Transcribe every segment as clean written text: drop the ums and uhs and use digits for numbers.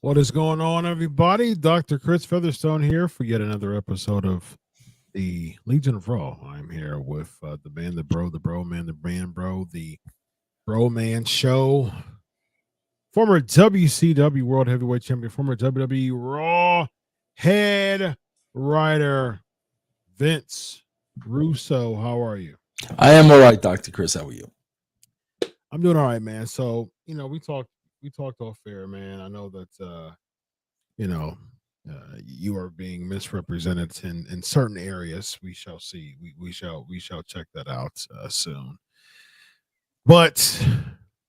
What is going on, everybody? Dr. Chris Featherstone here for yet another episode of the Legion of Raw. I'm here with the man, the bro man, the brand bro, the bro man show. Former WCW World Heavyweight Champion, former WWE Raw head writer, Vince Russo. How are you? I am all right, Dr. Chris. How are you? I'm doing all right, man. So, we talked off air, man. I know that you are being misrepresented in certain areas. We shall see. We shall check that out soon. But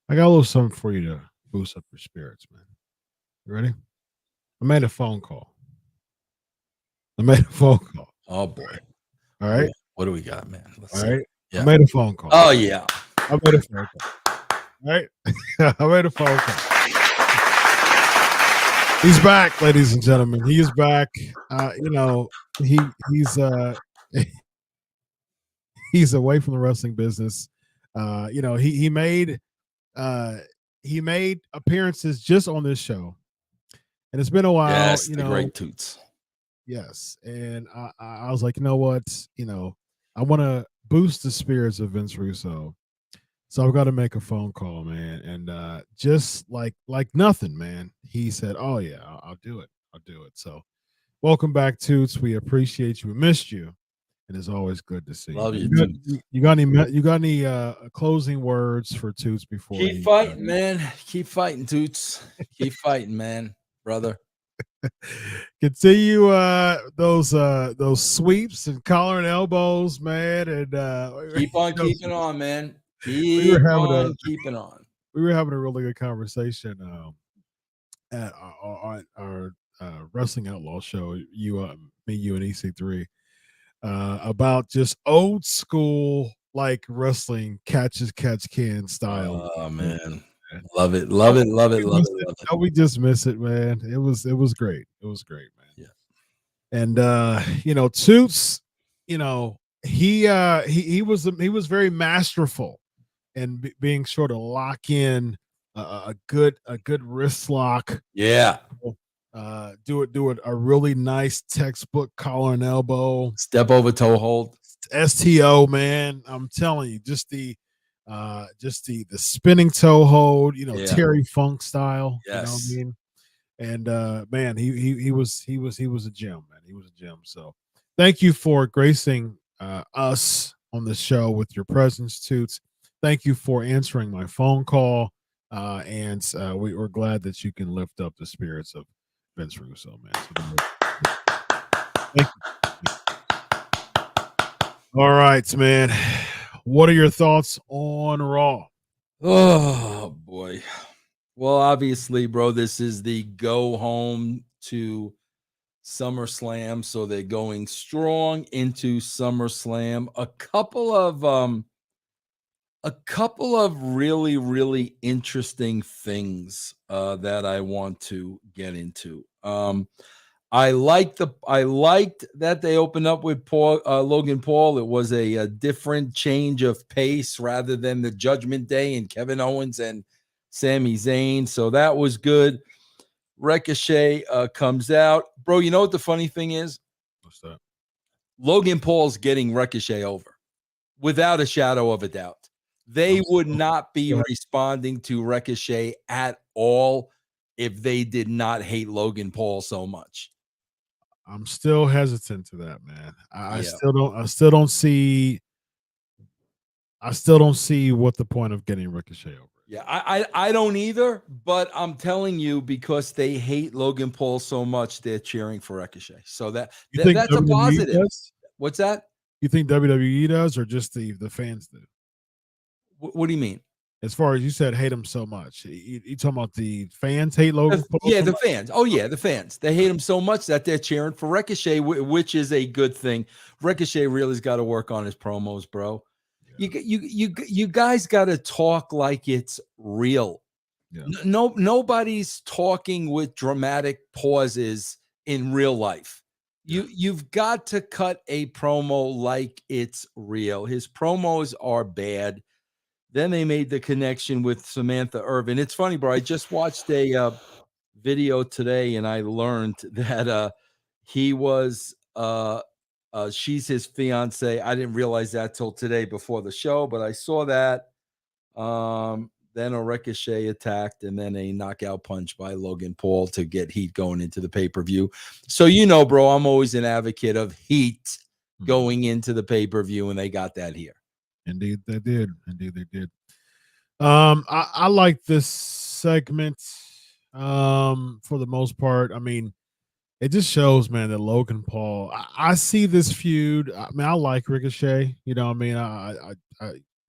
I got a little something for you to boost up your spirits, man. You ready? I made a phone call. Oh boy. All right. What do we got, man? Let's All see. right. Yeah. I made a phone call. Oh yeah. I made a phone call. All right. I made a phone call. He's back, ladies and gentlemen. He is back. He's he's away from the wrestling business. He made appearances just on this show, and it's been a while. Yes, the great Toots. Yes, and I was like, you know what, I want to boost the spirits of Vince Russo, so I've got to make a phone call, man. And just like nothing, man, he said, "Oh yeah, I'll do it. I'll do it." So, welcome back, Toots. We appreciate you. We missed you. And it's always good to see Love you. you. You got any closing words for Toots before Keep fighting, man. Keep fighting, Toots. Keep fighting, man, brother. Continue those sweeps and collar and elbows, man, and keep on keeping on, man. Keep on keeping on. We were having a really good conversation at our Wrestling Outlaw show. Me, you, and EC3. About just old school like wrestling catch can style. Oh man, love it. We just miss it, man. It was great. It was great, man. Yeah. And Toots, he was very masterful and being sure to lock in a good wrist lock. Yeah. Do it a really nice textbook collar and elbow, step over toe hold, STO, man. I'm telling you, just the spinning toe hold, Terry Funk style. Yes. You know what I mean? And man, he was a gem, man. He was a gem. So thank you for gracing us on the show with your presence, Toots. Thank you for answering my phone call. And we're glad that you can lift up the spirits of Vince Russo, man. Thank you. All right, man. What are your thoughts on Raw? Oh boy. Well, obviously, bro, this is the go home to SummerSlam, so they're going strong into SummerSlam. A couple of really, really interesting things that I want to get into. I liked that they opened up with Logan Paul. It was a different change of pace rather than the Judgment Day and Kevin Owens and Sami Zayn. So that was good. Ricochet comes out. Bro, you know what the funny thing is? What's that? Logan Paul's getting Ricochet over without a shadow of a doubt. They would not be responding to Ricochet at all if they did not hate Logan Paul so much. I'm still hesitant to that, man. I still don't see what the point of getting Ricochet over. Yeah, I don't either, but I'm telling you, because they hate Logan Paul so much, they're cheering for Ricochet. So that's a positive. What's that? You think WWE does, or just the fans do? What do you mean? As far as you said, hate him so much. You talking about the fans hate Logan Paul? Yeah, the fans. Oh yeah, the fans. They hate him so much that they're cheering for Ricochet, which is a good thing. Ricochet really's got to work on his promos, bro. Yeah. You guys got to talk like it's real. Yeah. Nobody's talking with dramatic pauses in real life. You've got to cut a promo like it's real. His promos are bad. Then they made the connection with Samantha Irvin. It's funny, bro. I just watched a video today, and I learned that he was she's his fiance. I didn't realize that till today before the show, but I saw that. Then a Ricochet attacked, and then a knockout punch by Logan Paul to get heat going into the pay-per-view. So, bro, I'm always an advocate of heat going into the pay-per-view, and they got that here. Indeed, they did. Indeed, they did. I like this segment for the most part. I mean, it just shows, man, that Logan Paul. I see this feud. I mean, I like Ricochet. You know, what I mean, I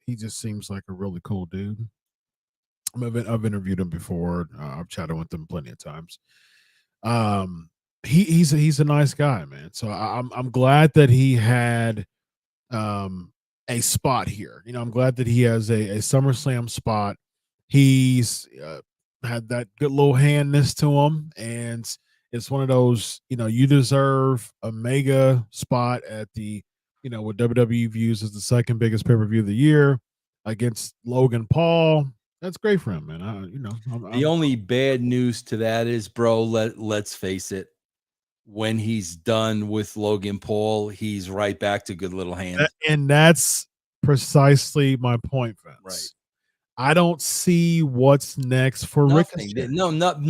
he just seems like a really cool dude. I've interviewed him before. I've chatted with him plenty of times. He's a nice guy, man. So I'm glad that he had a spot here. I'm glad that he has a SummerSlam spot. He's had that good little handness to him, and it's one of those, you deserve a mega spot at the, what WWE views as the second biggest pay-per-view of the year against Logan Paul. That's great for him, man. The only bad news to that is, bro, let's face it. When he's done with Logan Paul, he's right back to good little hands. And that's precisely my point, Vince. Right. I don't see what's next for Ricochet. No, not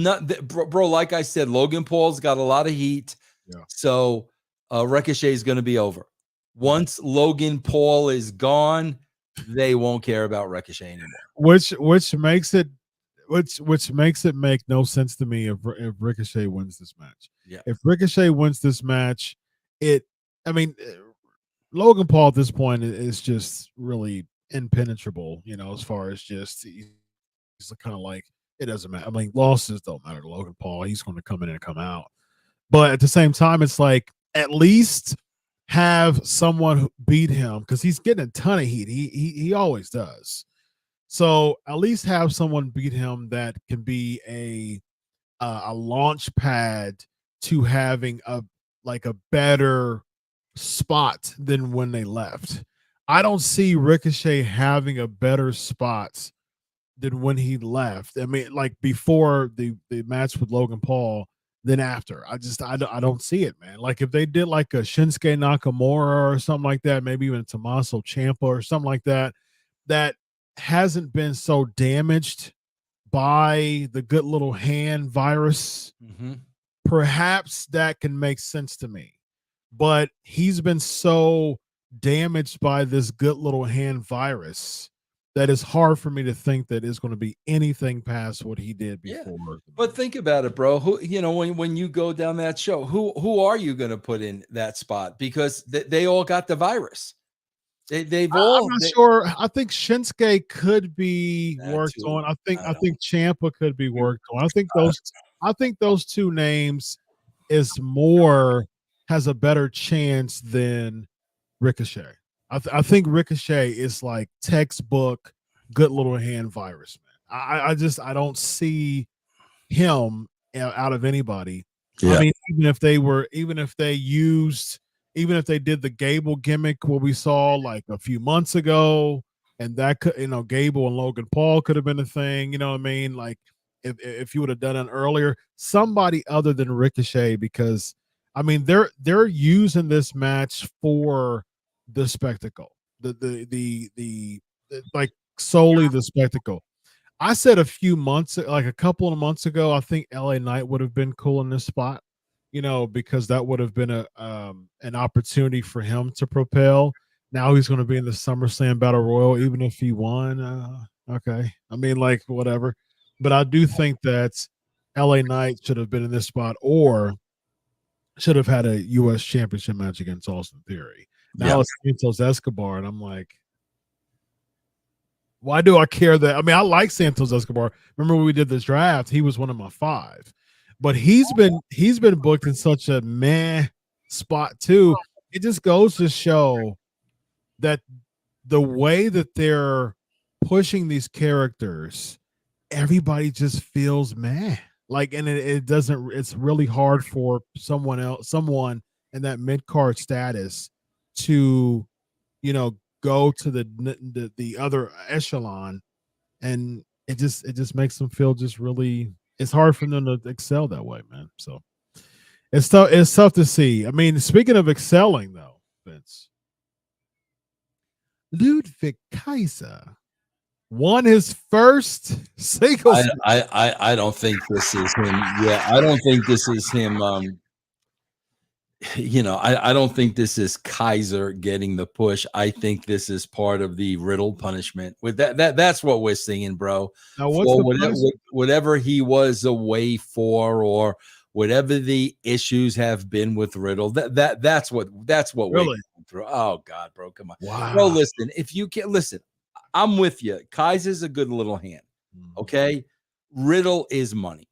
bro. Like I said, Logan Paul's got a lot of heat. Yeah. So Ricochet is going to be over. Once Logan Paul is gone, they won't care about Ricochet anymore. Which makes it make no sense to me if Ricochet wins this match. Yeah. If Ricochet wins this match, Logan Paul at this point is just really impenetrable, as far as just he's kind of like, it doesn't matter. I mean, losses don't matter to Logan Paul. He's going to come in and come out. But at the same time, it's like, at least have someone beat him, because he's getting a ton of heat. He always does. So at least have someone beat him that can be a launch pad to having a better spot than when they left. I don't see Ricochet having a better spot than when he left. I mean, like before the match with Logan Paul, than after. I don't see it, man. Like if they did like a Shinsuke Nakamura or something like that, maybe even Tommaso Ciampa or something like that, that hasn't been so damaged by the good little hand virus, perhaps that can make sense to me. But he's been so damaged by this good little hand virus that it's hard for me to think that it's going to be anything past what he did before. Yeah. But think about it, bro. Who, when you go down that show, who are you going to put in that spot? Because they all got the virus. They've all. I'm not sure. I think Shinsuke could be worked on. I think Ciampa could be worked on. I think those two names has a better chance than Ricochet. I think Ricochet is like textbook good little hand virus, man. I don't see him out of anybody. Yeah. I mean, even if they did the Gable gimmick, what we saw like a few months ago, and that could, Gable and Logan Paul could have been a thing. You know what I mean? Like if you would have done it earlier, somebody other than Ricochet, because I mean they're using this match for the spectacle, the like solely the spectacle. I said a couple of months ago, I think LA Knight would have been cool in this spot, because that would have been an opportunity for him to propel. Now he's going to be in the SummerSlam Battle Royal, even if he won. Okay. I mean, like, whatever. But I do think that LA Knight should have been in this spot, or should have had a U.S. Championship match against Austin Theory. Now it's Santos Escobar, and I'm like, why do I care that? I mean, I like Santos Escobar. Remember when we did this draft? He was one of my 5. But he's been booked in such a meh spot too. It just goes to show that the way that they're pushing these characters, everybody just feels meh. Like, and it doesn't. It's really hard for someone in that mid-card status to, go to the other echelon, and it just makes them feel just really it's hard for them to excel that way, man. So it's tough. It's tough to see. I mean, speaking of excelling, though, Vince, Ludwig Kaiser won his first singles. I don't think this is him. Yeah, I don't think this is him. I don't think this is Kaiser getting the push. I think this is part of the Riddle punishment. With that's what we're seeing, bro. Now, what's For the punishment? whatever he was away for, or whatever the issues have been with Riddle. That's what we're Really? going through. Oh God, bro, come on, bro. Wow. Listen, if you can listen, I'm with you. Kaiser's a good little hand. Okay, Riddle is money.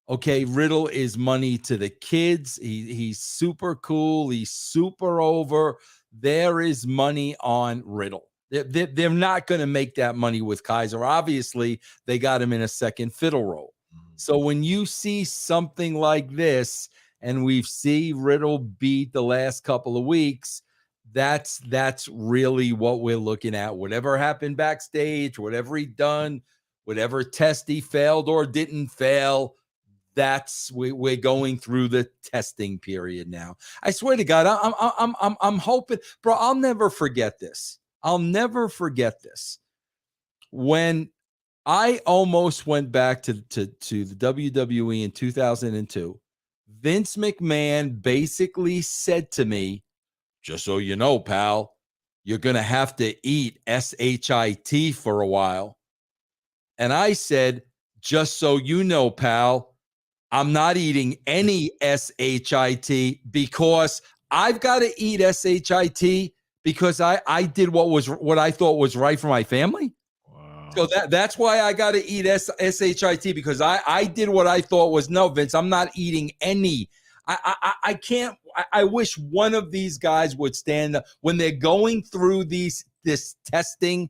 Okay, Riddle is money to the kids. He's super cool. He's super over. There is money on Riddle. They're not going to make that money with Kaiser. Obviously, they got him in a second fiddle role. So when you see something like this, and we've seen Riddle beat the last couple of weeks, that's really what we're looking at. Whatever happened backstage, whatever he done, whatever test he failed or didn't fail, that's we're going through the testing period now. I swear to God, I'm hoping, bro. I'll never forget this. I'll never forget this. When I almost went back to the WWE in 2002, Vince McMahon basically said to me, "Just so you know, pal, you're gonna have to eat shit for a while." And I said, "Just so you know, pal, I'm not eating any shit because I've got to eat shit because I did what I thought was right for my family." Wow. So that's why I got to eat shit, because I did what I thought was, no, Vince, I'm not eating any. I can't. I wish one of these guys would stand up when they're going through this testing.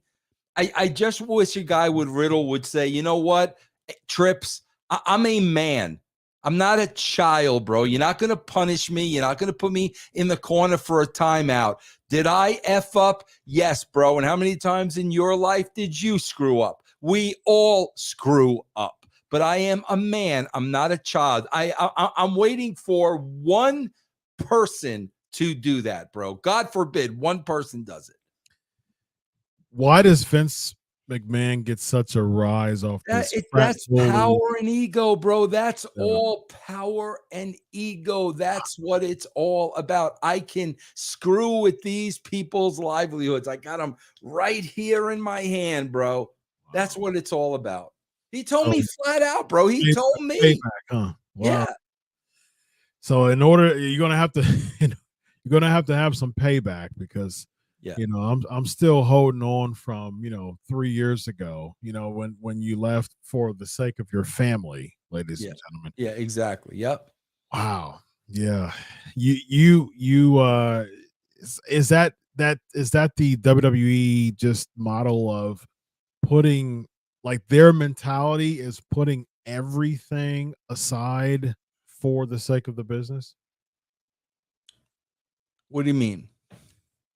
I just wish a guy with Riddle would say, you know what, Trips, I'm a man. I'm not a child, bro. You're not going to punish me. You're not going to put me in the corner for a timeout. Did I F up? Yes, bro. And how many times in your life did you screw up? We all screw up. But I am a man. I'm not a child. I'm waiting for one person to do that, bro. God forbid one person does it. Why does Vince McMahon get such a rise off this? That's power and ego, bro. That's all power and ego. That's what it's all about. I can screw with these people's livelihoods. I got them right here in my hand, bro. That's what it's all about. He told me flat out, bro. He told me. Payback, huh? Wow. Yeah. So in order, you're gonna have to, you're gonna have to have some payback because, I'm still holding on from 3 years ago. When you left for the sake of your family, ladies and gentlemen. Yeah, exactly. Yep. Wow. Yeah. You is that the WWE just model of putting, like, their mentality is putting everything aside for the sake of the business? What do you mean?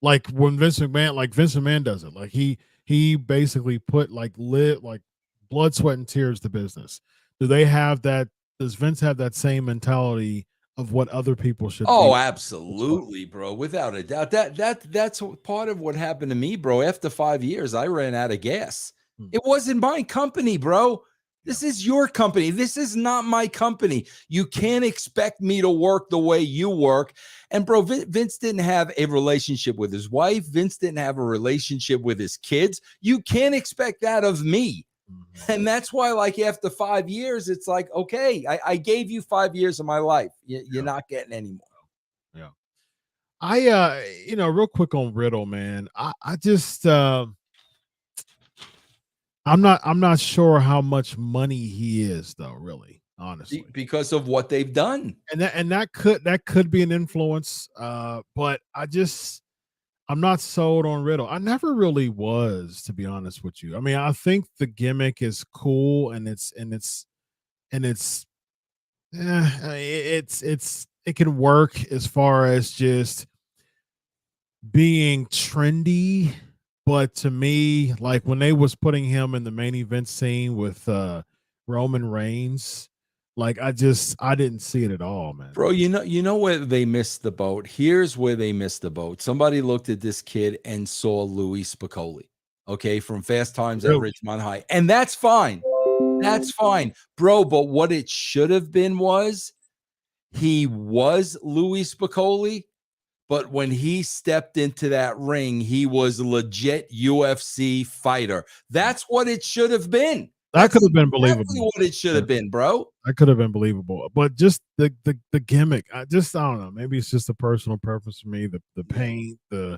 Like when Vince McMahon does it, like he basically put like blood, sweat, and tears to business. Do they have that? Does Vince have that same mentality of what other people should? Oh, absolutely, bro. Without a doubt. That's part of what happened to me, bro. After 5 years, I ran out of gas. It wasn't my company, bro. This is your company. This is not my company. You can't expect me to work the way you work. And bro, Vince didn't have a relationship with his wife. Vince didn't have a relationship with his kids. You can't expect that of me. And that's why, like, after 5 years, it's like, okay, I gave you 5 years of my life. You're not getting any more. Yeah. I real quick on Riddle, man. I just I'm not sure how much money he is, though, really, honestly. Because of what they've done. And that could be an influence. But I'm not sold on Riddle. I never really was, to be honest with you. I mean, I think the gimmick is cool and it can work as far as just being trendy. But to me, like when they was putting him in the main event scene with Roman Reigns, Like I didn't see it at all, man. Bro, you know where they missed the boat. Here's where they missed the boat. Somebody looked at this kid and saw Louis Spicoli, okay, from Fast Times at Really? Ridgemont High, and that's fine. That's fine, bro. But what it should have been was he was Louis Spicoli, but when he stepped into that ring, he was a legit UFC fighter. That's what it should have been. That That's could have been exactly believable. what it should have been, bro. That could have been believable. But just the gimmick, I don't know. Maybe it's just a personal preference for me. The paint, the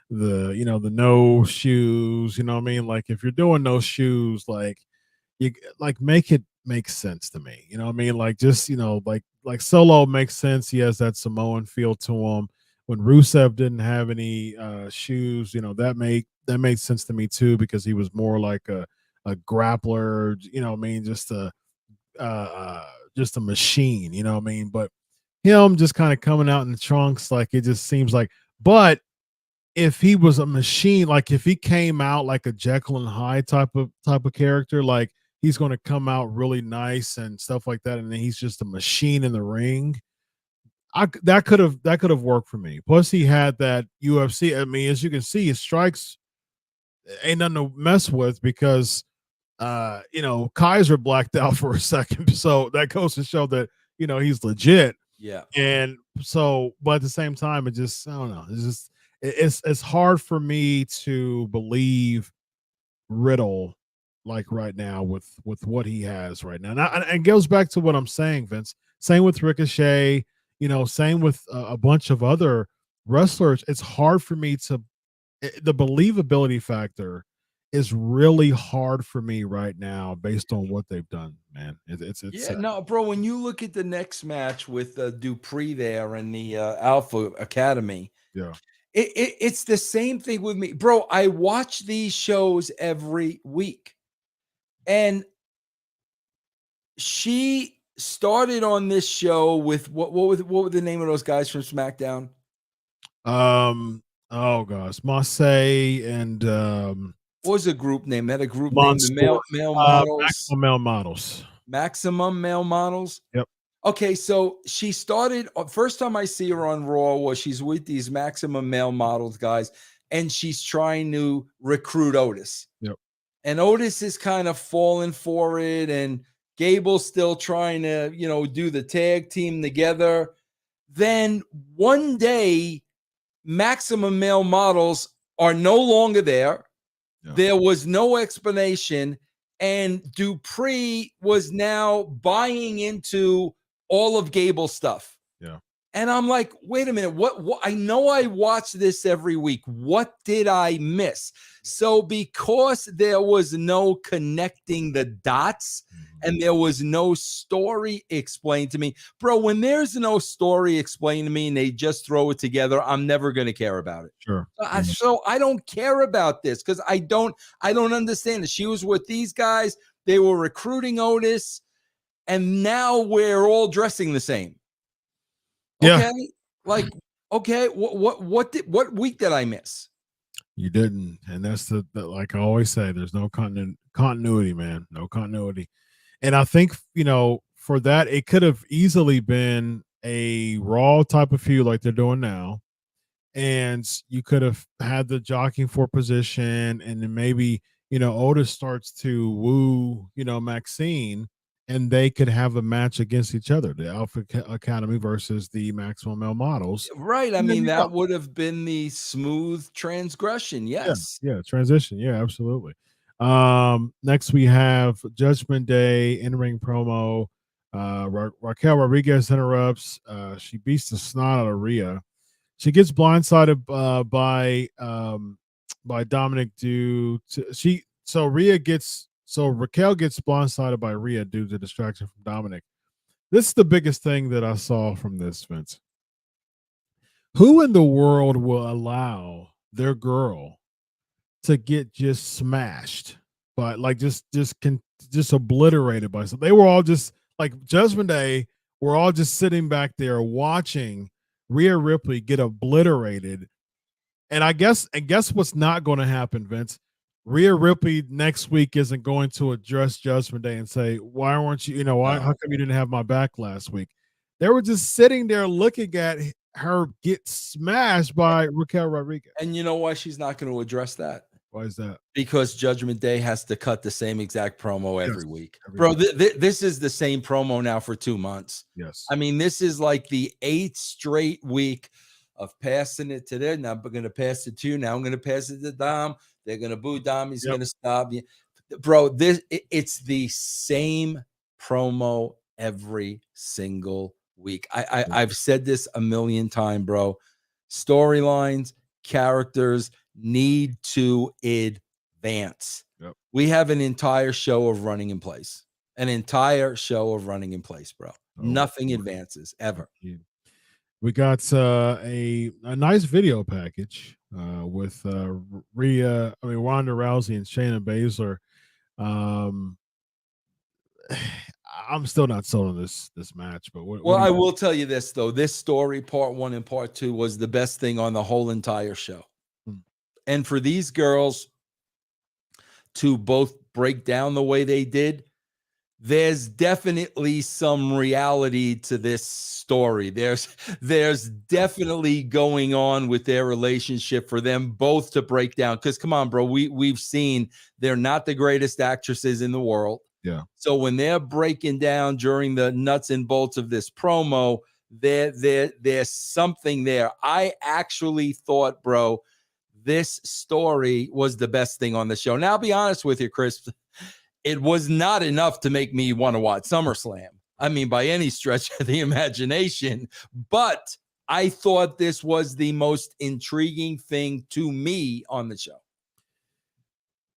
the no shoes. You know what I mean? Like if you're doing no shoes, like you like make it make sense to me. You know what I mean? Like just like Solo makes sense. He has that Samoan feel to him. When Rusev didn't have any shoes, that made sense to me too because he was more like a grappler. You know what I mean? Just a machine. You know what I mean? But him just kind of coming out in the trunks, like it just seems like. But if he was a machine, like if he came out like a Jekyll and Hyde type of character, like he's going to come out really nice and stuff like that, and then he's just a machine in the ring. That could have worked for me. Plus, he had that UFC. I mean, as you can see, his strikes ain't nothing to mess with because Kaiser blacked out for a second, so that goes to show that he's legit. Yeah. And so, but at the same time, it just I don't know. It's just it's hard for me to believe Riddle like right now with what he has right now. And it goes back to what I'm saying, Vince. Same with Ricochet. Same with a bunch of other wrestlers. It's hard for me to the believability factor is really hard for me right now based on what they've done, man. It's yeah, no, bro. When you look at the next match with Dupree there in the Alpha Academy, yeah. It's the same thing with me, bro. I watch these shows every week, and she started on this show with what were the name of those guys from SmackDown? Oh gosh, Marseille and What was a group name? They had a group named the Monster, Male Models. Maximum Male Models. Maximum Male Models. Yep. Okay, so she started. First time I see her on Raw was she's with these Maximum Male Models guys, and she's trying to recruit Otis. Yep. And Otis is kind of falling for it, and Gable's still trying to, do the tag team together. Then one day, Maximum Male Models are no longer there. Yeah. There was no explanation, and Dupree was now buying into all of Gable's stuff. Yeah. And I'm like, wait a minute, what I know I watch this every week. What did I miss? So because there was no connecting the dots and there was no story explained to me, bro, when there's no story explained to me and they just throw it together, I'm never going to care about it. Sure. So I don't care about this because I don't understand it. She was with these guys. They were recruiting Otis, and now we're all dressing the same. Okay, yeah. Like, okay, what week did I miss? You didn't, and that's the like I always say, there's no continuity, man, no continuity. And I think for that, it could have easily been a Raw type of feud like they're doing now, and you could have had the jockeying for position, and then maybe Otis starts to woo Maxine. And they could have a match against each other, the Alpha Academy versus the Maximum Male Models. Right. I mean, that would have been the smooth transgression. Yes. Yeah, transition. Yeah, absolutely. Next we have Judgment Day in-ring promo. Raquel Rodriguez interrupts. She beats the snot out of Rhea. She gets blindsided by Dominic So Raquel gets blindsided by Rhea due to distraction from Dominic. This is the biggest thing that I saw from this, Vince. Who in the world will allow their girl to get just smashed by just obliterated by something? They were all just like Judgment Day. We're all just sitting back there watching Rhea Ripley get obliterated. And guess what's not going to happen, Vince? Rhea Ripley next week isn't going to address Judgment Day and say, why weren't you, why, how come you didn't have my back last week? They were just sitting there looking at her get smashed by Raquel Rodriguez. And you know why she's not going to address that? Why is that? Because Judgment Day has to cut the same exact promo every week. Bro, this is the same promo now for 2 months. Yes. I mean, this is like the 8th straight week of passing it to them. Now I'm going to pass it to you. Now I'm going to pass it to Dom. They're going to boo Dom. He's going to stop you. Bro, it's the same promo every single week. I've said this a million times, bro. Storylines, characters need to advance. Yep. We have an entire show of running in place. An entire show of running in place, bro. Nothing advances ever. We got a nice video package with Ronda Rousey and Shayna Baszler. I'm still not sold on this match, but I will tell you this though. This story, part 1 and part 2, was the best thing on the whole entire show. And for these girls to both break down the way they did, there's definitely some reality to this story. There's definitely going on with their relationship for them both to break down. Because come on, bro, we've seen they're not the greatest actresses in the world. Yeah. So when they're breaking down during the nuts and bolts of this promo, there's something there. I actually thought, bro, this story was the best thing on the show. Now, I'll be honest with you, Chris. It was not enough to make me want to watch SummerSlam. I mean, by any stretch of the imagination. But I thought this was the most intriguing thing to me on the show.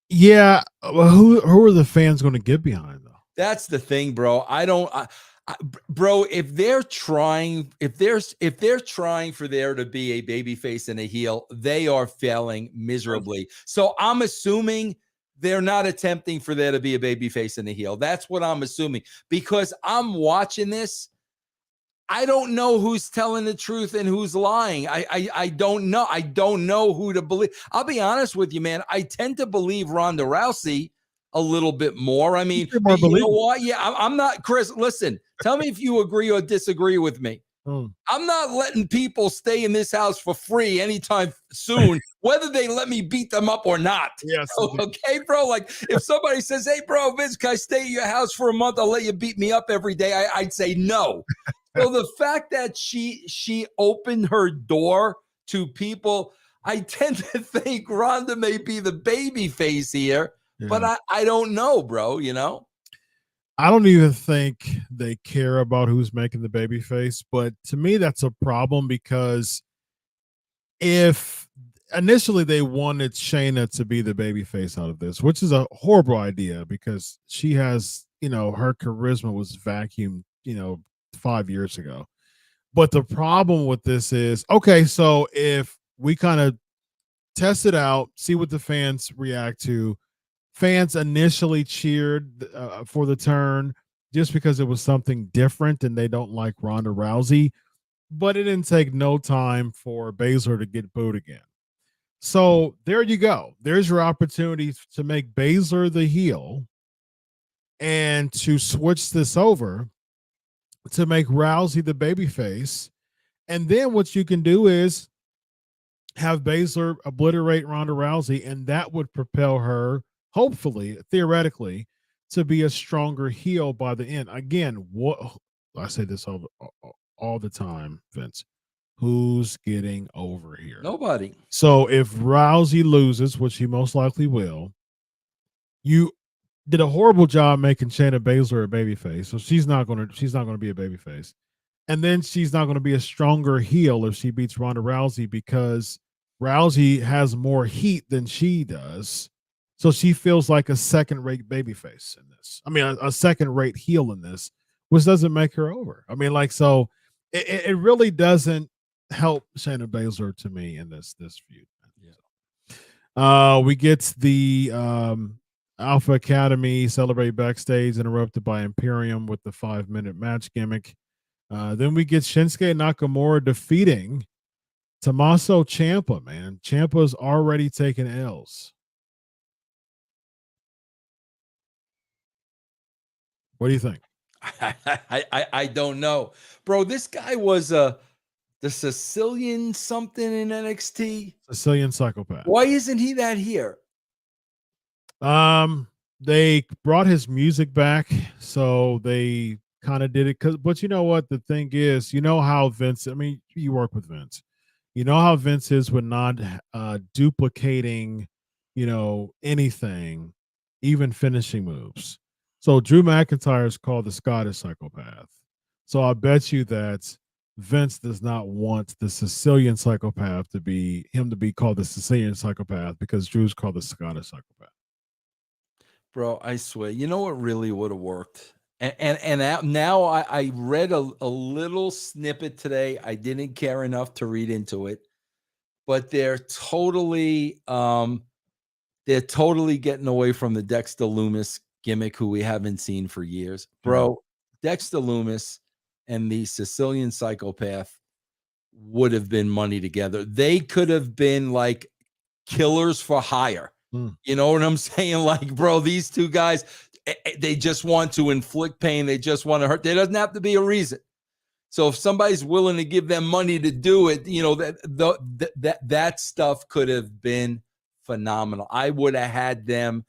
Yeah. Well, who are the fans going to get behind, though? That's the thing, bro. Bro, if they're trying for there to be a babyface and a heel, they are failing miserably. So I'm assuming they're not attempting for there to be a babyface and a heel. That's what I'm assuming, because I'm watching this. I don't know who's telling the truth and who's lying. I don't know. I don't know who to believe. I'll be honest with you, man. I tend to believe Ronda Rousey a little bit more. I mean, you know what? Yeah, I'm not, Chris, listen, tell me if you agree or disagree with me. I'm not letting people stay in this house for free anytime soon, whether they let me beat them up or not. Yes. Okay, bro? Like, if somebody says, hey, bro, Vince, can I stay at your house for a month? I'll let you beat me up every day. I'd say no. So the fact that she opened her door to people, I tend to think Ronda may be the baby face here. Yeah. But I don't know, bro, I don't even think they care about who's making the baby face, but to me that's a problem, because if initially they wanted Shayna to be the baby face out of this, which is a horrible idea because she has, her charisma was vacuumed, 5 years ago. But the problem with this is, okay, so if we kind of test it out, see what the fans react to. Fans initially cheered for the turn just because it was something different and they don't like Ronda Rousey, but it didn't take no time for Baszler to get booed again. So there you go. There's your opportunity to make Baszler the heel and to switch this over to make Rousey the babyface. And then what you can do is have Baszler obliterate Ronda Rousey, and that would propel her, hopefully, theoretically, to be a stronger heel by the end. Again, what I say this all the time, Vince. Who's getting over here? Nobody. So if Rousey loses, which he most likely will, you did a horrible job making Shayna Baszler a babyface. So she's not gonna be a babyface. And then she's not going to be a stronger heel if she beats Ronda Rousey, because Rousey has more heat than she does. So she feels like a second-rate babyface in this. I mean, a second-rate heel in this, which doesn't make her over. I mean, so it really doesn't help Shayna Baszler to me in this feud. Yeah. We get the Alpha Academy celebrate backstage, interrupted by Imperium with the 5-minute match gimmick. Then we get Shinsuke Nakamura defeating Tommaso Ciampa, man. Ciampa's already taken L's. What do you think? I don't know, bro. This guy was the Sicilian something in NXT. Sicilian psychopath. Why isn't he that here? They brought his music back, so they kind of did it. But you know what? The thing is, you know how Vince. I mean, you work with Vince. You know how Vince is with not duplicating, anything, even finishing moves. So Drew McIntyre is called the Scottish psychopath. So I bet you that Vince does not want the Sicilian psychopath to be called the Sicilian psychopath because Drew's called the Scottish psychopath. Bro, I swear, you know what really would have worked? And now I read a little snippet today. I didn't care enough to read into it, but they're totally getting away from the Dexter Loomis gimmick, who we haven't seen for years. Bro, Dexter Loomis and the Sicilian psychopath would have been money together. They could have been like killers for hire. You know what I'm saying? Like, bro, these two guys, they just want to inflict pain. They just want to hurt. There doesn't have to be a reason. So if somebody's willing to give them money to do it, that stuff could have been phenomenal. I would have had them,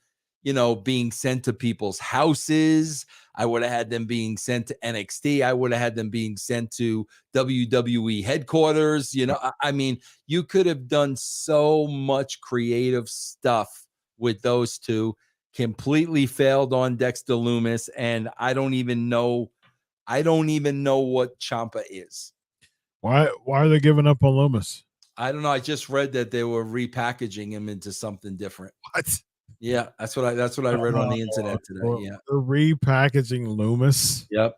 being sent to people's houses. I would have had them being sent to NXT. I would have had them being sent to WWE headquarters. I mean, you could have done so much creative stuff with those two. Completely failed on Dexter Loomis, and I don't even know what Ciampa is. Why are they giving up on Loomis? I don't know. I just read that they were repackaging him into something different. What? Yeah, that's what I read on the internet today. Yeah, they're repackaging Loomis. Yep.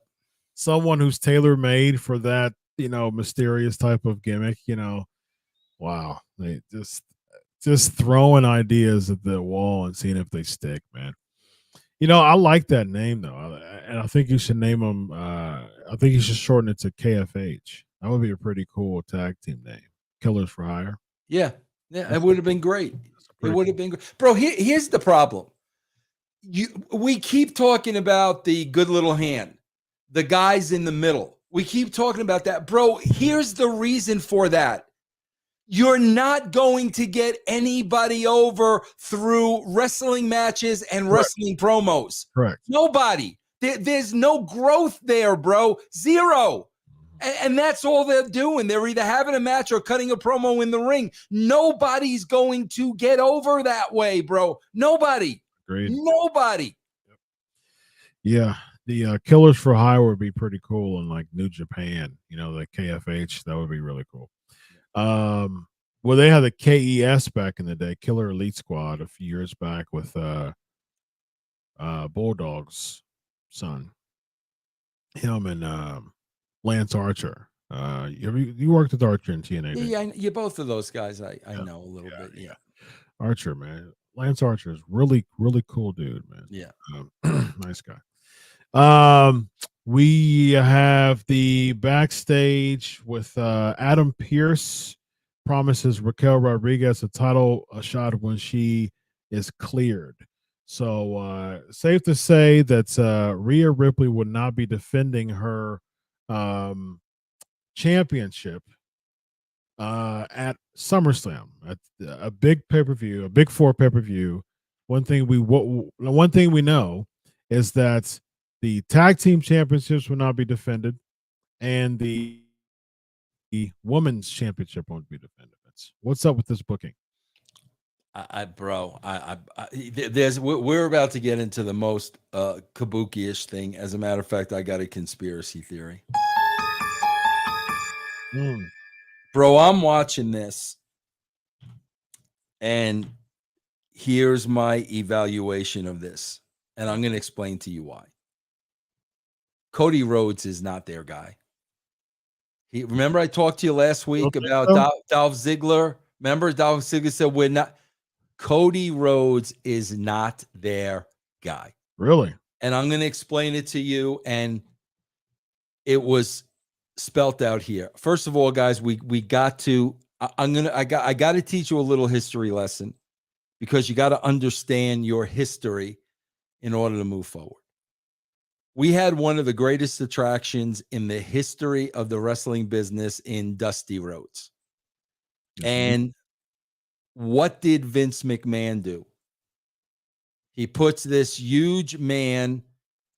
Someone who's tailor made for that, mysterious type of gimmick. Wow, they just throwing ideas at the wall and seeing if they stick, man. I like that name though, and I think you should name them. I think you should shorten it to KFH. That would be a pretty cool tag team name. Killers for Hire. Yeah, it would have been great. It would have been great, bro. Here's the problem. We keep talking about the good little hand, the guys in the middle. We keep talking about that, bro. Here's the reason for that. You're not going to get anybody over through wrestling matches and wrestling promos. Correct. Nobody. There's no growth there, bro. Zero. And that's all they're doing. They're either having a match or cutting a promo in the ring. Nobody's going to get over that way, bro. Nobody. Agreed. Nobody. Yeah. The Killers for Hire would be pretty cool in like New Japan, the KFH. That would be really cool. Well, they had the KES back in the day, Killer Elite Squad, a few years back with Bulldog's son, him and Lance Archer. You worked with Archer in TNA? Yeah, both of those guys I know a little bit. Yeah, Archer, man, Lance Archer is really cool dude, man. Yeah, nice guy. We have the backstage with Adam Pearce promises Raquel Rodriguez a title shot when she is cleared. So safe to say that Rhea Ripley would not be defending her championship at SummerSlam, at a big pay-per-view, a big 4 pay-per-view. One thing we know is that the tag team championships will not be defended, and the women's championship won't be defended. What's up with this booking? We're about to get into the most kabuki-ish thing. As a matter of fact, I got a conspiracy theory. Bro, I'm watching this, and here's my evaluation of this, and I'm going to explain to you why. Cody Rhodes is not their guy. Remember I talked to you last week about Dolph Ziggler? Remember Dolph Ziggler said we're not. Cody Rhodes is not their guy. Really? And I'm going to explain it to you, and it was spelt out here. First of all, guys, we got to. I got to teach you a little history lesson, because you got to understand your history in order to move forward. we had one of the greatest attractions in the history of the wrestling business in Dusty Rhodes. And what did Vince McMahon do? He puts this huge man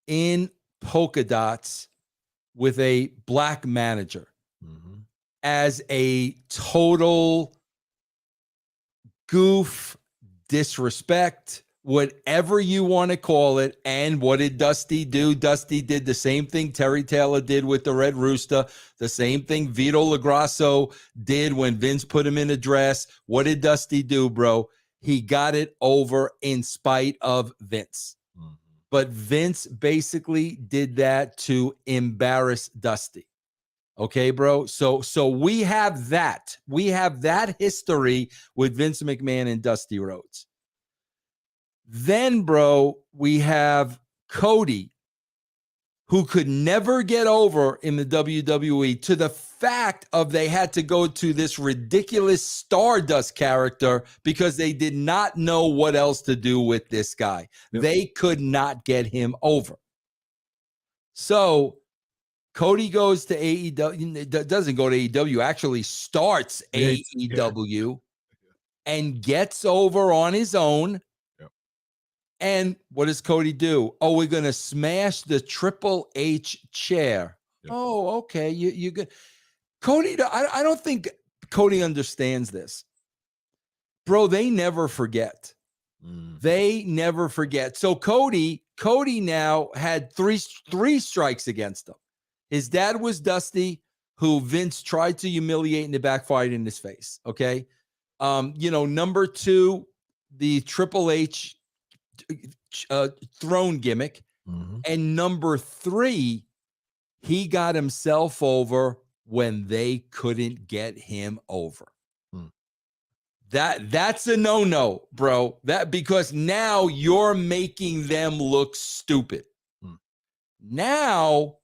in polka dots with a black manager as a total goof, disrespect, whatever you want to call it. And what did Dusty do? Dusty did the same thing Terry Taylor did with the Red Rooster, the same thing Vito LaGrasso did when Vince put him in a dress. What did Dusty do, bro? He got it over in spite of Vince. But Vince basically did that to embarrass Dusty. Okay, bro. So we have that. We have that history with Vince McMahon and Dusty Rhodes. Then, bro, we have Cody, who could never get over in the WWE, to the fact of they had to go to this ridiculous Stardust character because they did not know what else to do with this guy. Yep. They could not get him over. So Cody goes to AEW, doesn't go to AEW, actually starts AEW and gets over on his own. Yep. And what does Cody do? Oh, we're going to smash the Triple H chair. Yep. Oh, okay. You good. Cody, I don't think Cody understands this. Bro, they never forget. They never forget. So Cody now had three strikes against him. His dad was Dusty, who Vince tried to humiliate and it backfired in his face. Okay. Number 2, the Triple H throne gimmick. And number 3, he got himself over when they couldn't get him over. That's a no-no, bro. Because now you're making them look stupid. Now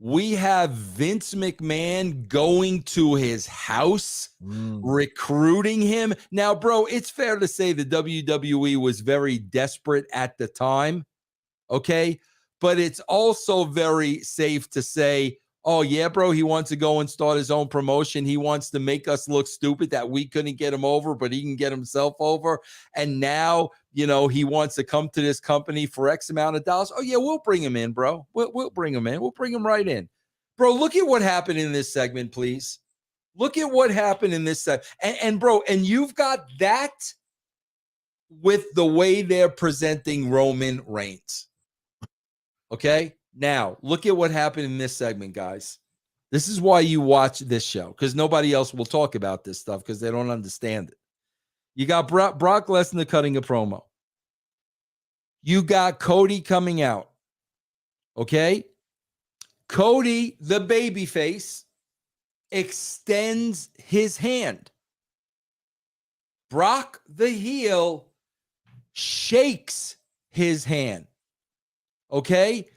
we have Vince McMahon going to his house, recruiting him. Now, bro, it's fair to say the WWE was very desperate at the time, okay? But it's also very safe to say, oh, yeah, bro, he wants to go and start his own promotion. He wants to make us look stupid that we couldn't get him over, but he can get himself over. And now, he wants to come to this company for X amount of dollars. Oh, yeah, we'll bring him in, bro. We'll bring him in. We'll bring him right in. Bro, look at what happened in this segment, please. Look at what happened in this segment. And bro, and you've got that with the way they're presenting Roman Reigns. Okay? Now, look at what happened in this segment, guys. This is why you watch this show, because nobody else will talk about this stuff because they don't understand it. You got Brock Lesnar cutting a promo. You got Cody coming out. Okay? Cody, the babyface, extends his hand. Brock, the heel, shakes his hand. Okay?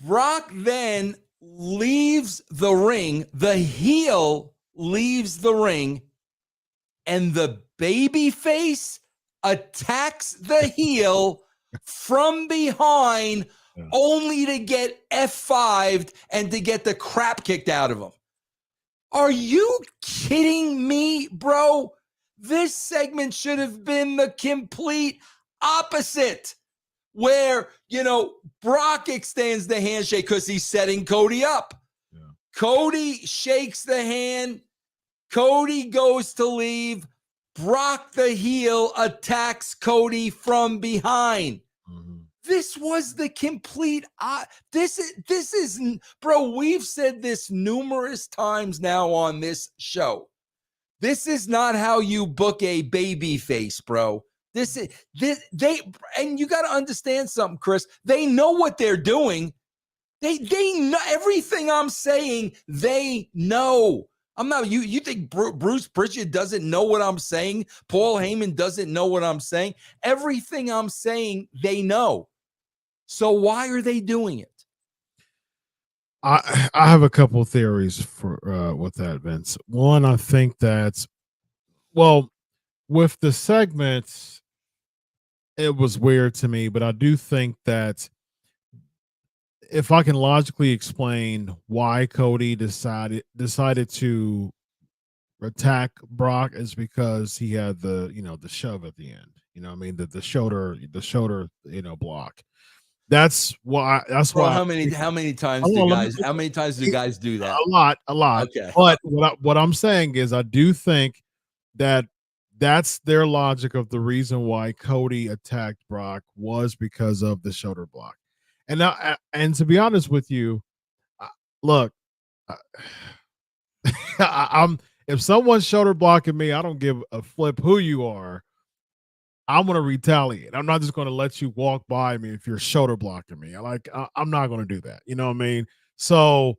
Brock then leaves the ring. The heel leaves the ring, and the babyface attacks the heel from behind, only to get F5'd and to get the crap kicked out of him. Are you kidding me, bro? This segment should have been the complete opposite, where, Brock extends the handshake because he's setting Cody up. Yeah. Cody shakes the hand. Cody goes to leave. Brock, the heel, attacks Cody from behind. This was the complete. This is, bro, we've said this numerous times now on this show. This is not how you book a baby face, bro. And you got to understand something, Chris. They know what they're doing. They know everything I'm saying. They know. I'm not. You think Bruce Pritchard doesn't know what I'm saying? Paul Heyman doesn't know what I'm saying? Everything I'm saying, they know. So why are they doing it? I have a couple of theories for with that, Vince. One, I think that, with the segments, it was weird to me, but I do think that if I can logically explain why Cody decided to attack Brock, is because he had the shove at the end. You know what I mean? The shoulder block. That's why. That's Bro, why. how many times Hold do on, let me, guys do that? a lot. Okay. But what I'm saying is, I do think that that's their logic of the reason why Cody attacked Brock was because of the shoulder block. And now, and to be honest with you, look, I'm if someone's shoulder blocking me, I don't give a flip who you are. I'm gonna retaliate. I'm not just gonna let you walk by me if you're shoulder blocking me. I'm not gonna do that. You know what I mean? So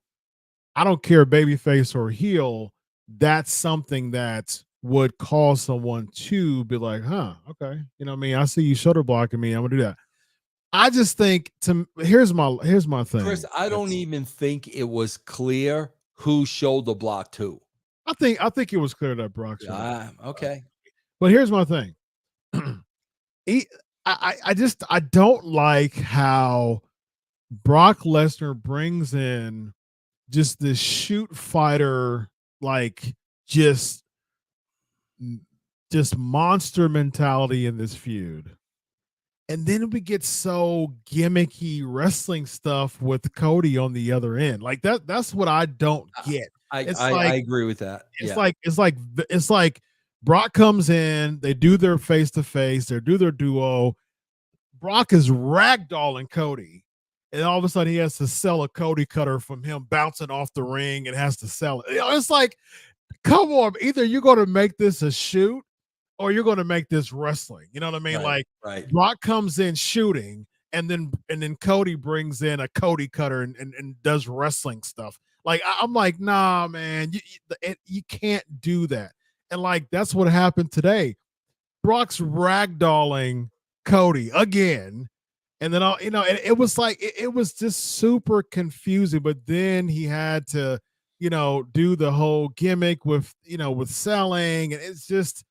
I don't care, babyface or heel. That's something that would cause someone to be like, huh, okay. You know what I mean? I see you shoulder blocking me. I'm gonna do that. I just think here's my thing. Chris, I don't even think it was clear who shoulder blocked who. I think it was clear that Brock shoulder. Okay. But here's my thing. I don't like how Brock Lesnar brings in just this shoot fighter, like just monster mentality in this feud. And then we get so gimmicky wrestling stuff with Cody on the other end. Like that's what I don't get. I agree with that. It's like Brock comes in, they do their face-to-face, they do their duo. Brock is ragdolling Cody. And all of a sudden he has to sell a Cody cutter from him bouncing off the ring and has to sell it. It's like, come on, either you're going to make this a shoot or you're going to make this wrestling. You know what I mean? Right. Brock comes in shooting, and then Cody brings in a Cody cutter and does wrestling stuff. Like, I'm like, nah, man, you can't do that. And like, that's what happened today. Brock's ragdolling Cody again. And then, it was like, it was just super confusing. But then he had to, do the whole gimmick with selling. And it's just,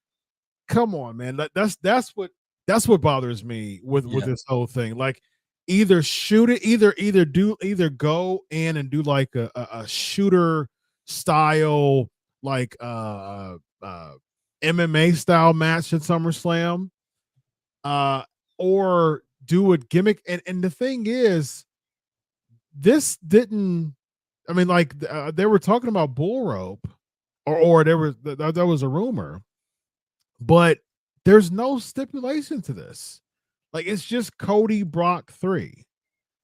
come on, man. That's what bothers me with this whole thing. Like, either shoot it, either go in and do like a shooter style, like MMA style match at SummerSlam, or do a gimmick. And the thing is, this didn't. I mean, like they were talking about bull rope, or there was a rumor, but there's no stipulation to this. Like, it's just Cody Brock 3.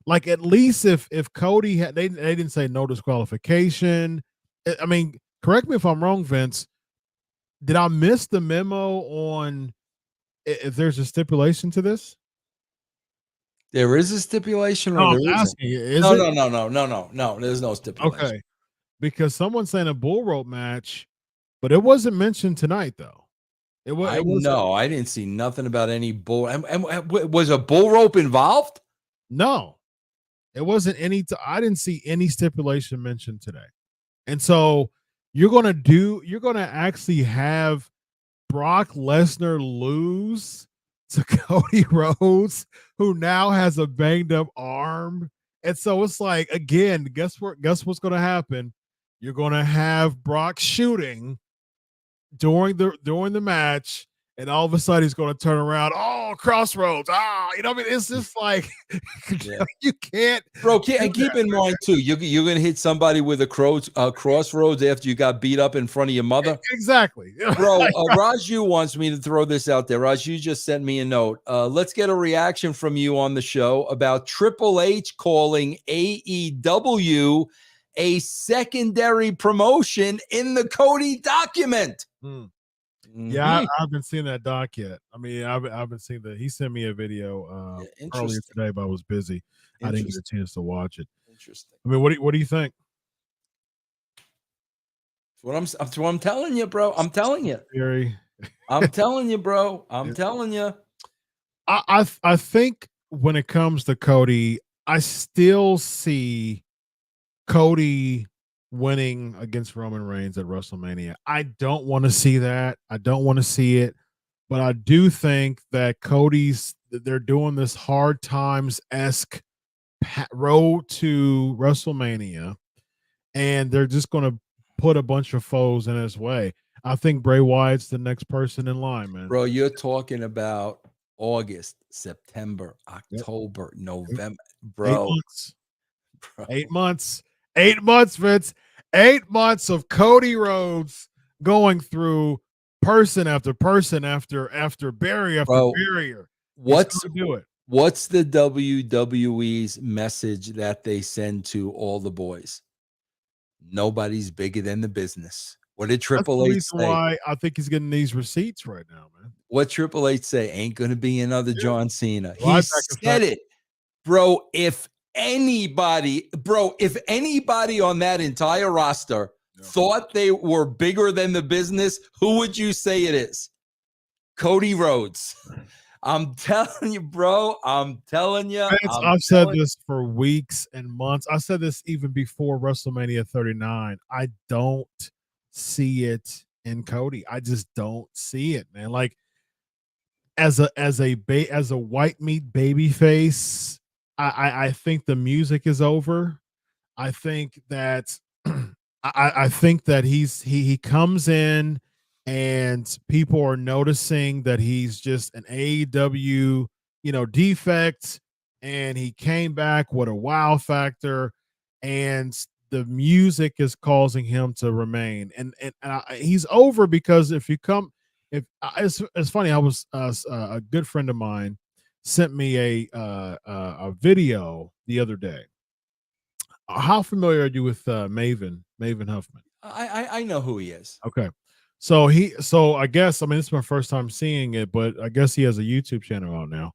Like, at least if Cody had, they didn't say no disqualification. I mean, correct me if I'm wrong, Vince. Did I miss the memo on if there's a stipulation to this? There is a stipulation, or No, there I'm isn't? asking you, is No, it? no. There's no stipulation. Okay, because someone's saying a bull rope match, but it wasn't mentioned tonight, though. I didn't see nothing about any bull. And was a bull rope involved? No, it wasn't any. I didn't see any stipulation mentioned today. And so you're going to actually have Brock Lesnar lose to Cody Rhodes, who now has a banged up arm. And so it's like, again, guess what's going to happen? You're going to have Brock shooting during the match, and all of a sudden he's going to turn around. Oh, crossroads! You know what I mean? It's just like you can't, bro. And keep in mind too, you're going to hit somebody with a crossroads after you got beat up in front of your mother. Exactly, bro. Raju wants me to throw this out there. Raju just sent me a note. Let's get a reaction from you on the show about Triple H calling AEW a secondary promotion in the Cody document. Yeah, I haven't seen that doc yet. I mean, I've been seeing that. He sent me a video earlier today, but I was busy. I didn't get a chance to watch it. Interesting. I mean, what do you think? That's what I'm telling you, bro. I'm telling you. I'm telling you, bro. I'm telling you. I think when it comes to Cody, I still see Cody winning against Roman Reigns at WrestleMania. I don't want to see that. I don't want to see it. But I do think that they're doing this Hard Times-esque road to WrestleMania, and they're just going to put a bunch of foes in his way. I think Bray Wyatt's the next person in line, man. Bro, you're talking about August, September, Yep. October, November, 8 bro. months. Bro. 8 months. 8 months, Vince. 8 months of Cody Rhodes going through person after person after barrier after Bro, barrier. What's do it? What's the WWE's message that they send to all the boys? Nobody's bigger than the business. What did That's Triple the H reason say? why I think he's getting these receipts right now, man. What Triple H say? Ain't going to be another John Cena. He Right, said it. Bro, if anybody on that entire roster thought they were bigger than the business, who would you say it is? Cody Rhodes. I'm telling you, bro. I'm telling you. I've said this for weeks and months. I said this even before WrestleMania 39. I don't see it in Cody. I just don't see it, man. Like as a white meat baby face, I think the music is over. I think that I think that he comes in and people are noticing that he's just an AEW, defect, and he came back with a wow factor, and the music is causing him to remain. And he's over because if it's funny, I was a good friend of mine sent me a video the other day. How familiar are you with Maven Huffman? I know who he is. Okay. So I guess, I mean, this is my first time seeing it, but I guess he has a YouTube channel out now.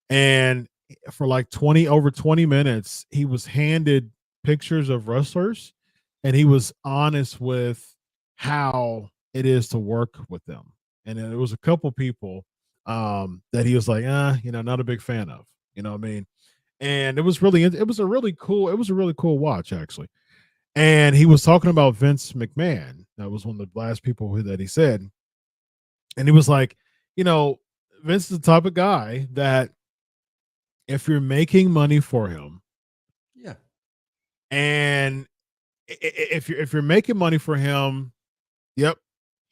And for like over 20 minutes, he was handed pictures of wrestlers and he was honest with how it is to work with them. And it was a couple people that he was like, not a big fan of, you know what I mean? And it was a really cool watch, actually. And he was talking about Vince McMahon. That was one of the last people that he said. And he was like, Vince is the type of guy that if you're making money for him, yeah, and if you're making money for him, yep,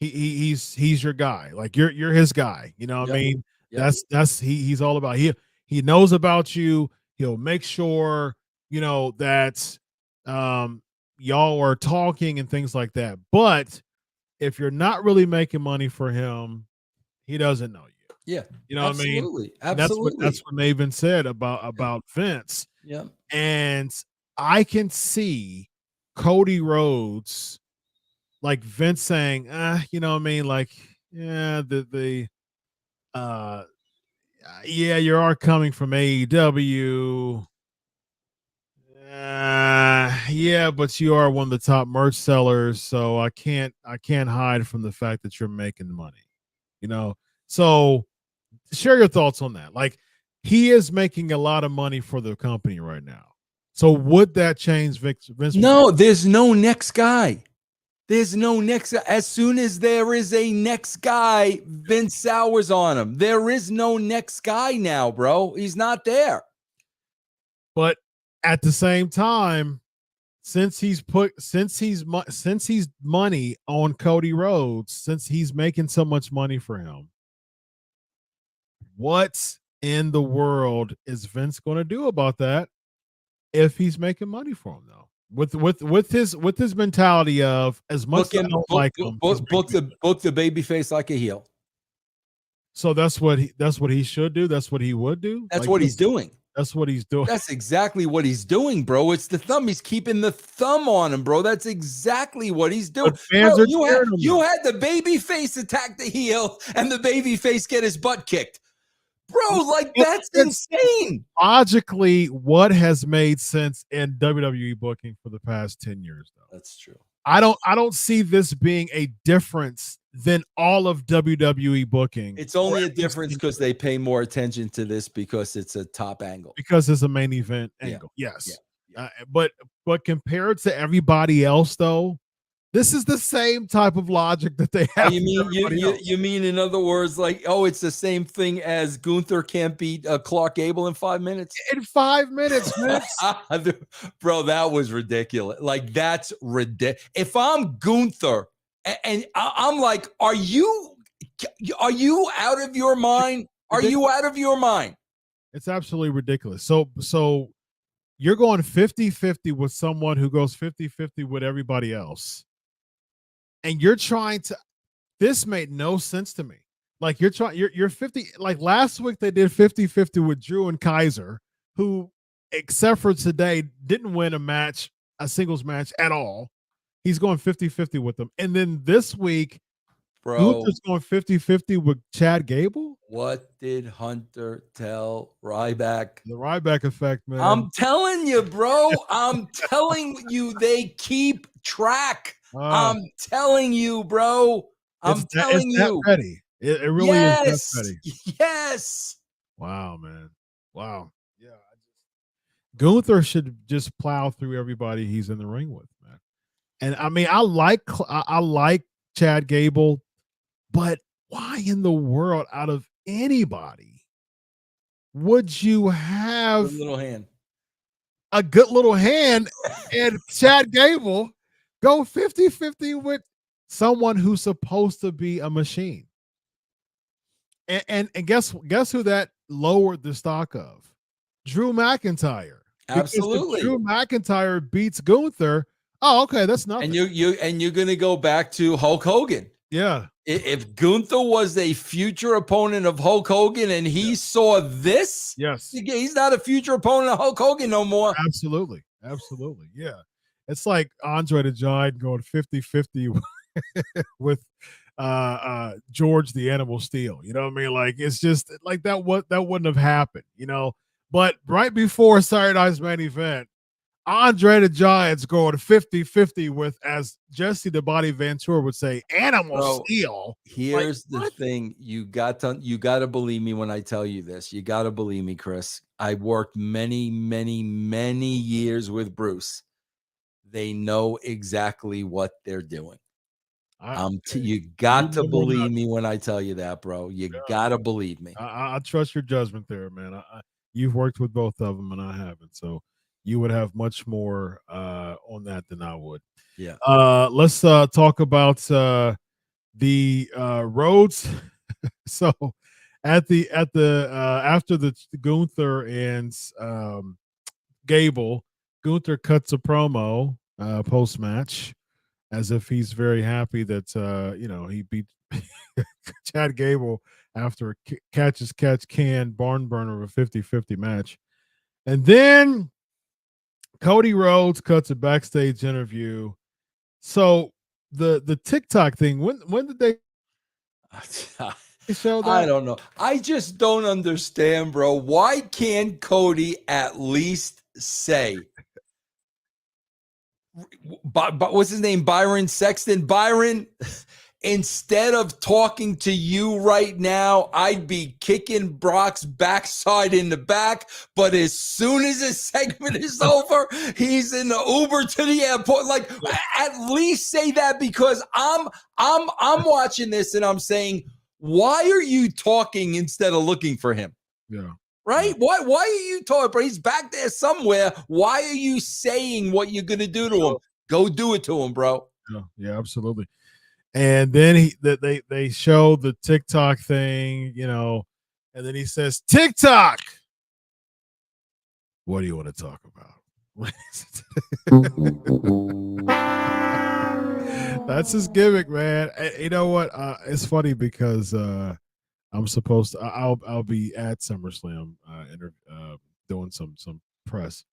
he's your guy. Like you're his guy. You know what I mean? Yep. He's all about. He knows about you. He'll make sure that y'all are talking and things like that. But if you're not really making money for him, he doesn't know you. Yeah. You know absolutely. what I mean? Absolutely. That's what Maven said about Vince. Yeah. And I can see Cody Rhodes, like Vince saying, you know what I mean? Like, yeah, you are coming from AEW. Yeah, but you are one of the top merch sellers, so I can't hide from the fact that you're making money. So share your thoughts on that. Like, he is making a lot of money for the company right now. So would that change Vince? No, there's no next guy. There's no next. As soon as there is a next guy, Vince sours on him. There is no next guy now, bro. He's not there. But at the same time, since he's money on Cody Rhodes, since he's making so much money for him, what in the world is Vince going to do about that if he's making money for him, though? With his mentality of, as much as I don't like him, book the babyface like a heel. So that's what he should do. That's what he would do. That's what he's doing. That's what he's doing. That's exactly what he's doing, bro. It's the thumb. He's keeping the thumb on him, bro. That's exactly what he's doing. Bro, you had the baby face attack the heel and the baby face get his butt kicked. Bro, like that's insane. Logically, what has made sense in WWE booking for the past 10 years, though? That's true. I don't see this being a difference than all of WWE booking. It's only a difference because they pay more attention to this because it's a top angle. Because it's a main event angle. Yes. But compared to everybody else, though, This is the same type of logic that they have. You mean everybody else. you mean in other words, like, oh, it's the same thing as Gunther can't beat Clark Gable in 5 minutes? In 5 minutes, Vince. Bro, that was ridiculous. Like, that's ridiculous. If I'm Gunther and I'm like, are you out of your mind? Are you out of your mind? It's absolutely ridiculous. So you're going 50-50 with someone who goes 50-50 with everybody else. And you're trying to, this made no sense to me. Like you're 50, like last week they did 50-50 with Drew and Kaiser, who, except for today, didn't win a singles match at all. He's going 50-50 with them. And then this week, Gunther's going 50-50 with Chad Gable. What did Hunter tell Ryback? The Ryback effect, man. I'm telling you, bro. I'm telling you, they keep track. I'm telling you, bro. I'm telling you. Petty. It really is that petty. Yes. Wow, man. Wow. Yeah. Gunther should just plow through everybody he's in the ring with, man. And I mean, I like Chad Gable, but why in the world, out of anybody, would you have a good little hand and Chad Gable go 50-50 with someone who's supposed to be a machine? And guess who that lowered the stock of? Drew McIntyre. Absolutely. Drew McIntyre beats Gunther. Oh, okay, that's nothing. And you're gonna go back to Hulk Hogan. Yeah. If Gunther was a future opponent of Hulk Hogan and he saw this, yes, he's not a future opponent of Hulk Hogan no more. Absolutely. Yeah. It's like Andre the Giant going 50-50 with George the Animal Steel. You know what I mean? Like, it's just like that wouldn't have happened, you know. But right before Saturday Night's main event, Andre the Giant's going 50-50 with, as Jesse the Body Ventura would say, Animal Steel. Here's the thing. You got to believe me when I tell you this. You got to believe me, Chris. I worked many, many, many years with Bruce. They know exactly what they're doing. You got to believe me when I tell you that, bro. You got to believe me. I trust your judgment there, man. You've worked with both of them, and I haven't. So you would have much more on that than I would. Yeah. Let's talk about the Rhodes. So after the Gunther and Gable, Gunther cuts a promo post match, as if he's very happy that he beat Chad Gable after a catch can barn burner of a 50-50 match. And then Cody Rhodes cuts a backstage interview. So the TikTok thing, when did they show that? I don't know. I just don't understand, bro. Why can't Cody at least say, but what's his name? Byron Sexton. Byron, instead of talking to you right now, I'd be kicking Brock's backside in the back. But as soon as this segment is over, he's in the Uber to the airport. Like, at least say that, because I'm watching this and I'm saying, why are you talking instead of looking for him? Yeah. Right? Why are you talking, bro? He's back there somewhere. Why are you saying what you're gonna do to him? Go do it to him, bro. Yeah, absolutely. And then they show the TikTok thing, and then he says, TikTok. What do you want to talk about? That's his gimmick, man. You know what? It's funny because I'm supposed to. I'll be at SummerSlam, doing some press,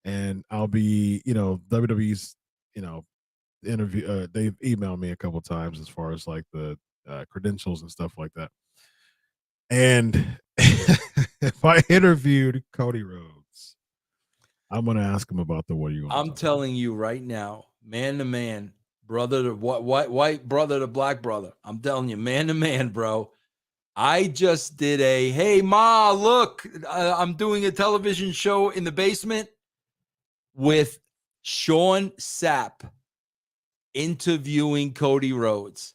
and I'll be, WWE's, interview. They've emailed me a couple times as far as like the credentials and stuff like that. And if I interviewed Cody Rhodes, I'm gonna ask him about the what you. I'm telling you right now, man to man, brother to white brother to black brother. I'm telling you, man to man, bro. I just did hey, Ma, look, I'm doing a television show in the basement with Sean Sapp interviewing Cody Rhodes.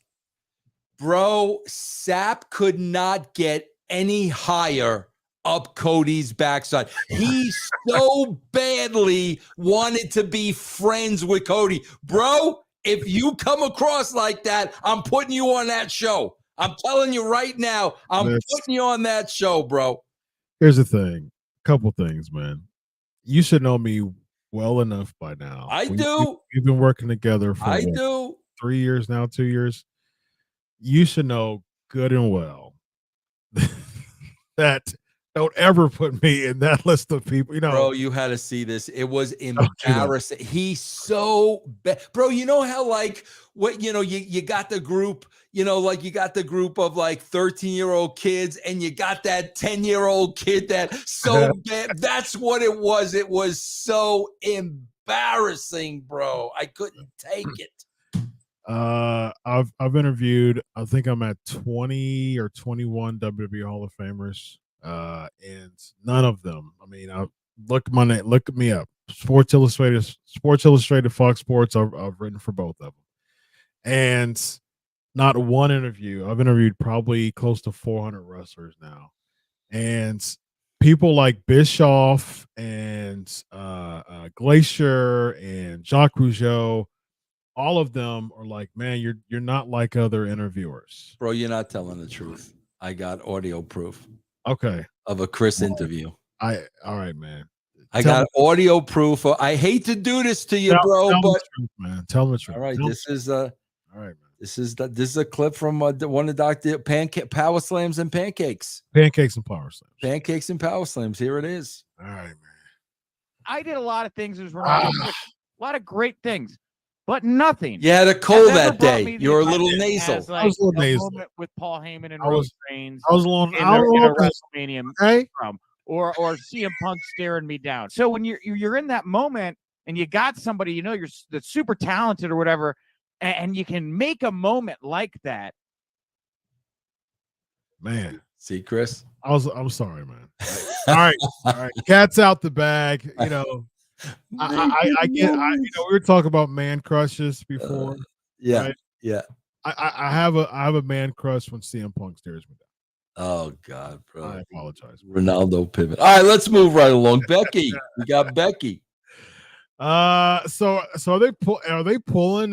Bro, Sapp could not get any higher up Cody's backside. He so badly wanted to be friends with Cody. Bro, if you come across like that, I'm putting you on that show. I'm telling you right now, I'm putting you on that show, bro. Here's the thing. Couple things, man. You should know me well enough by now. I do. We've been working together for 3 years now, 2 years. You should know good and well that don't ever put me in that list of people. Bro, you had to see this. It was embarrassing. He's so bad. Bro, you know how you got the group, you got the group of 13-year-old kids and you got that 10-year-old kid that so bad. That's what it was. It was so embarrassing, bro. I couldn't take it. I've interviewed, I think I'm at 20 or 21 WWE Hall of Famers, and none of them. I mean, look me up. Sports Illustrated, Fox Sports. I've written for both of them, and not one interview. I've interviewed probably close to 400 wrestlers now, and people like Bischoff and Glacier and Jacques Rougeau. All of them are like, man, you're not like other interviewers. Bro, you're not telling the truth. I got audio proof. Okay. Of a Chris interview. All right, man. I got audio proof. I hate to do this to you, bro, but the truth, man. Tell me the truth. All right, this is all right, man. This is a clip from one of Dr. Power Slams and Pancakes. Pancakes and Power Slams. Pancakes and Power Slams. Here it is. All right, man. I did a lot of things as Ronaldo. A lot of great things. But nothing. You had a cold that day. You were a little nasal. I was a little nasal. Moment with Paul Heyman and Roman Reigns. I was a little. In a WrestleMania from or CM Punk staring me down. So when you're in that moment and you got somebody that's super talented or whatever, and you can make a moment like that. Man, see, Chris. I'm sorry, man. All right. Cat's out the bag. I get. We were talking about man crushes before. Yeah, right? yeah. I have a man crush when CM Punk stares me down. Oh God, bro! I apologize. Ronaldo pivot. All right, let's move right along. Becky, we got Becky. So are they pulling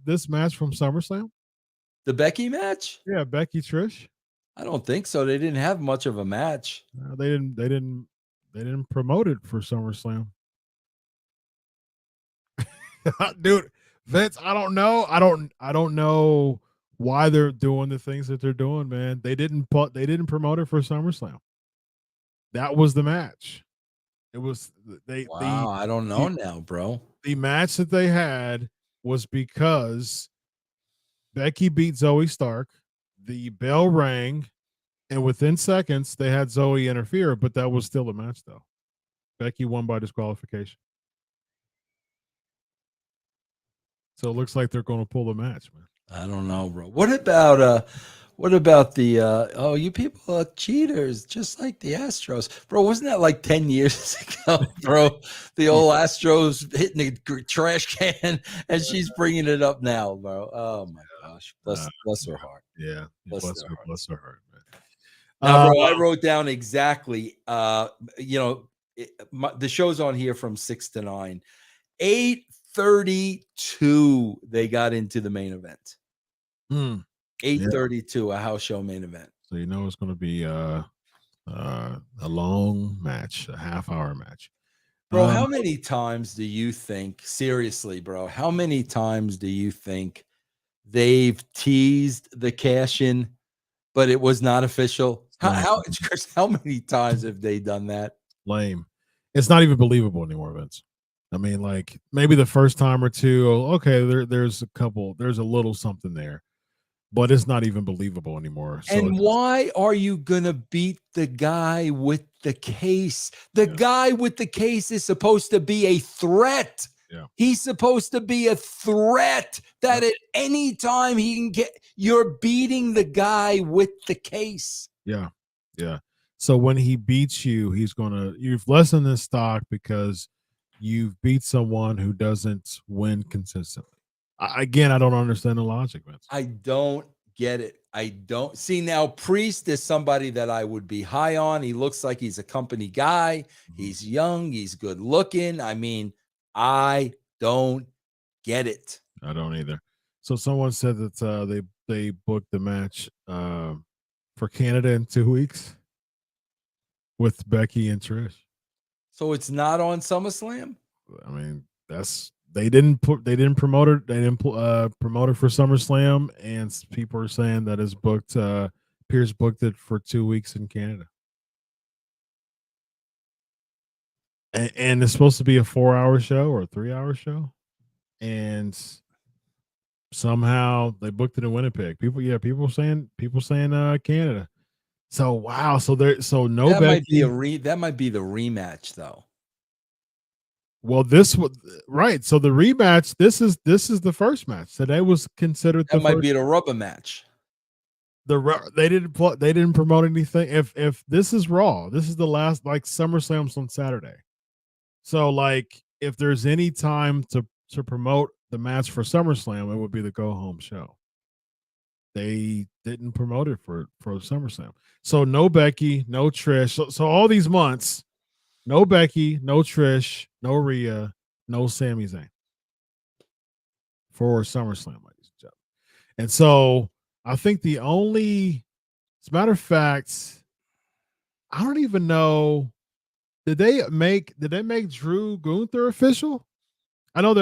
this match from SummerSlam? The Becky match? Yeah, Becky Trish. I don't think so. They didn't have much of a match. They didn't promote it for SummerSlam. Dude, Vince, I don't know. I don't know why they're doing the things that they're doing, man. They didn't promote it for SummerSlam. That was the match. It was I don't know now, bro. The match that they had was because Becky beat Zoe Stark. The bell rang, and within seconds they had Zoe interfere, but that was still a match, though. Becky won by disqualification. So it looks like they're going to pull the match, man. I don't know, bro. What about the you people are cheaters, just like the Astros. Bro, wasn't that like 10 years ago, bro? The old Astros hitting the trash can, and she's bringing it up now, bro. Oh my gosh. Bless her heart. Yeah. Bless her heart, man. Now, bro, I wrote down exactly the show's on here from 6 to 9. 8:32 they got into the main event. 8:32, a house show main event. So it's going to be a long match, a half-hour match. Bro, how many times do you think, seriously, bro, how many times do you think they've teased the cash-in, but it was not official? Chris, how many times have they done that? Lame. It's not even believable anymore, Vince. I mean, like maybe the first time or two, okay, there's a little something there, but it's not even believable anymore. So and why are you gonna beat the guy with the case? The guy with the case is supposed to be a threat. Yeah. He's supposed to be a threat that at any time he can get. You're beating the guy with the case. Yeah. So when he beats you, you've lessened his stock because you've beat someone who doesn't win consistently. Again, I don't understand the logic, Vince. I don't get it. I don't see now. Priest is somebody that I would be high on. He looks like he's a company guy. He's young. He's good looking. I mean, I don't get it. I don't either. So someone said that they booked the match for Canada in 2 weeks with Becky and Trish. So it's not on SummerSlam? I mean, they didn't promote it. They didn't promote it for SummerSlam, and people are saying that it's booked. Pierce booked it for 2 weeks in Canada, and it's supposed to be a 4-hour show or a 3-hour show, and somehow they booked it in Winnipeg. People saying Canada. So wow, so no that Becky. That might be the rematch though. Well, this was right. So the rematch. This is the first match. Today was considered. That might be the rubber match. They didn't promote anything. If this is Raw, this is the last like SummerSlam's on Saturday. So like if there's any time to promote the match for SummerSlam, it would be the go home show. They didn't promote it for SummerSlam. So no Becky, no Trish. So all these months. No Becky, no Trish, no Rhea, no Sami Zayn for SummerSlam, ladies and gentlemen. And so I think as a matter of fact, I don't even know. Did they make Drew Gunther official? I know